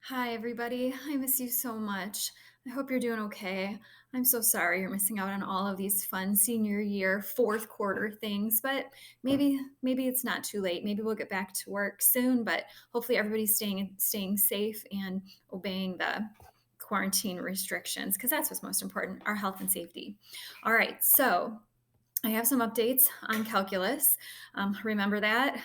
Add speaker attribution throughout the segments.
Speaker 1: Hi, everybody. I miss you so much. I hope you're doing okay. I'm so sorry you're missing out on all of these fun senior year fourth quarter things, but maybe it's not too late. Maybe we'll get back to work soon, but hopefully everybody's staying safe and obeying the quarantine restrictions because that's what's most important, our health and safety. All right, so I have some updates on calculus. Remember that?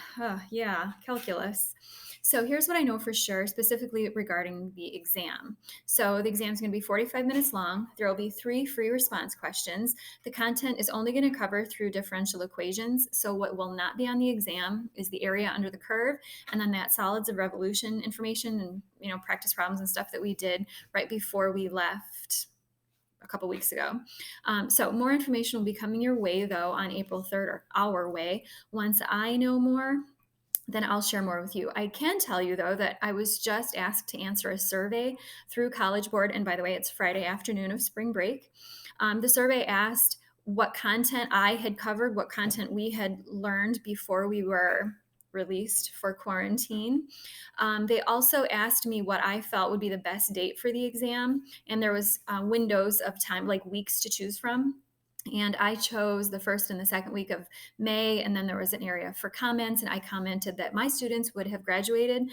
Speaker 1: Yeah, calculus. So here's what I know for sure, specifically regarding the exam. So the exam is going to be 45 minutes long. There will be three free response questions. The content is only going to cover through differential equations. So what will not be on the exam is the area under the curve, and then that solids of revolution information and practice problems and stuff that we did right before we left a couple weeks ago. So more information will be coming your way though on April 3rd, or our way. Once I know more, then I'll share more with you. I can tell you though that I was just asked to answer a survey through College Board, and by the way, it's Friday afternoon of spring break. The survey asked what content I had covered, what content we had learned before we were released for quarantine. They also asked me what I felt would be the best date for the exam, and there was windows of time, like weeks to choose from. And I chose the first and the second week of May, and then there was an area for comments, and I commented that my students would have graduated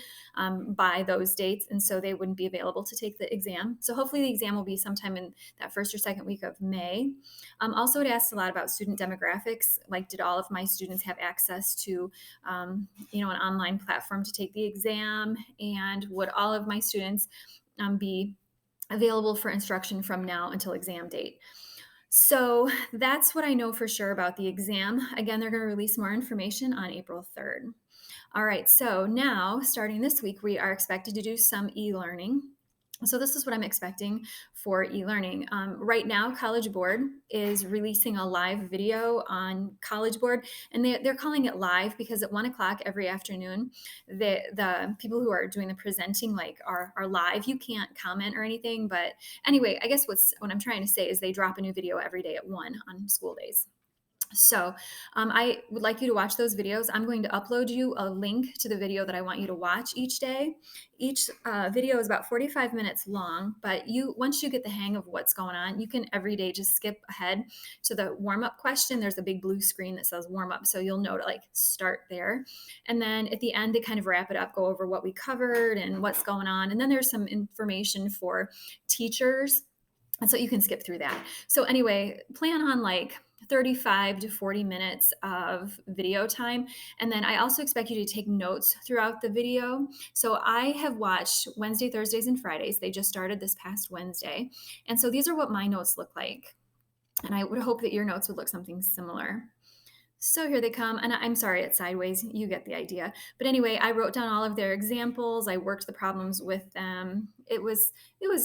Speaker 1: by those dates, and so they wouldn't be available to take the exam. So hopefully the exam will be sometime in that first or second week of May. Also, it asked a lot about student demographics, like did all of my students have access to an online platform to take the exam, and would all of my students be available for instruction from now until exam date. So that's what I know for sure about the exam. Again, they're going to release more information on April 3rd. All right, so now starting this week, we are expected to do some e learning. So, this is what I'm expecting for e learning. Right now, College Board is releasing a live video on College Board, and they're calling it live because at 1 o'clock every afternoon, the people who are doing the presenting are live. You can't comment or anything, but anyway, I guess what I'm trying to say is they drop a new video every day at 1 on school days. So, I would like you to watch those videos. I'm going to upload you a link to the video that I want you to watch each day. Each video is about 45 minutes long, but once you get the hang of what's going on, you can every day just skip ahead to the warm up question. There's a big blue screen that says warm up, so you'll know to start there. And then at the end, they kind of wrap it up, go over what we covered and what's going on. And then there's some information for teachers, and so you can skip through that. So anyway, plan on 35 to 40 minutes of video time. And then I also expect you to take notes throughout the video. So I have watched Wednesday, Thursdays, and Fridays. They just started this past Wednesday. And so these are what my notes look like. And I would hope that your notes would look something similar. So here they come, and I'm sorry it's sideways. You get the idea. But anyway, I wrote down all of their examples. I worked the problems with them. It was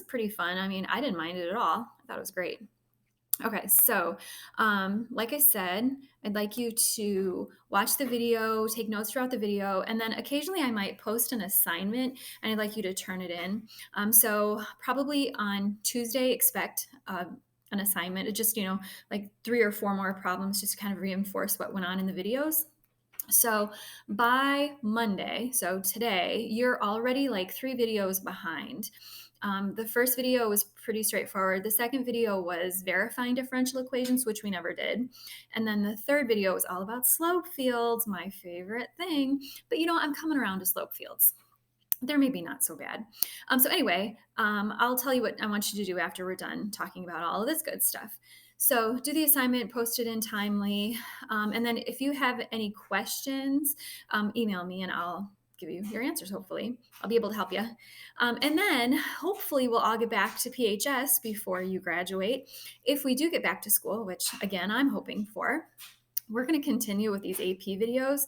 Speaker 1: pretty fun. I mean, I didn't mind it at all. I thought it was great. Okay, so like I said, I'd like you to watch the video, take notes throughout the video, and then occasionally I might post an assignment, and I'd like you to turn it in. So probably on Tuesday, expect an assignment. It just like 3 or 4 more problems, just to kind of reinforce what went on in the videos. So by Monday, so today, you're already like 3 videos behind. The first video was pretty straightforward. The second video was verifying differential equations, which we never did. And then the third video was all about slope fields, my favorite thing. But I'm coming around to slope fields. They're maybe not so bad. So anyway, I'll tell you what I want you to do after we're done talking about all of this good stuff. So do the assignment, post it in timely, and then if you have any questions, email me and I'll give you your answers. Hopefully, I'll be able to help you. And then hopefully we'll all get back to PHS before you graduate. If we do get back to school, which again I'm hoping for, we're going to continue with these AP videos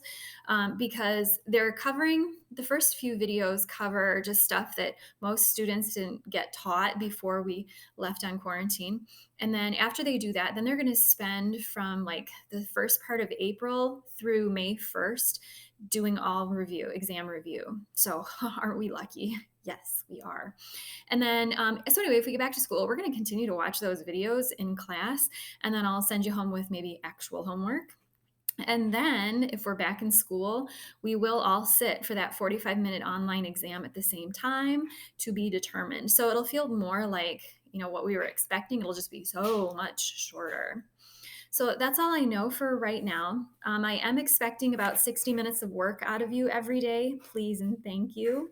Speaker 1: because the first few videos cover just stuff that most students didn't get taught before we left on quarantine. And then after they do that, then they're going to spend from the first part of April through May 1st doing all exam review. So aren't we lucky? Yes, we are. And then, so anyway, if we get back to school, we're going to continue to watch those videos in class, and then I'll send you home with maybe actual homework. And then if we're back in school, we will all sit for that 45-minute online exam at the same time to be determined. So it'll feel more like, what we were expecting. It'll just be so much shorter. So that's all I know for right now. I am expecting about 60 minutes of work out of you every day. Please and thank you.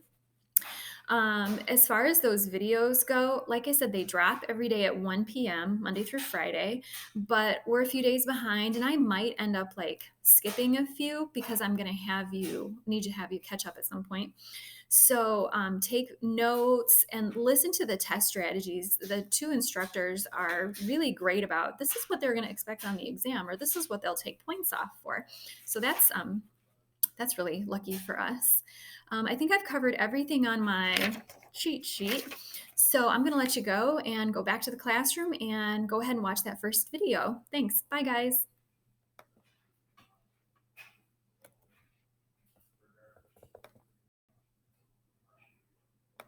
Speaker 1: As far as those videos go, like I said, they drop every day at 1 p.m., Monday through Friday, but we're a few days behind, and I might end up like skipping a few because I'm going to need to have you catch up at some point. So take notes and listen to the test strategies. The two instructors are really great about this is what they're going to expect on the exam, or this is what they'll take points off for. So that's really lucky for us. I think I've covered everything on my cheat sheet. So I'm going to let you go and go back to the classroom and go ahead and watch that first video. Thanks. Bye, guys.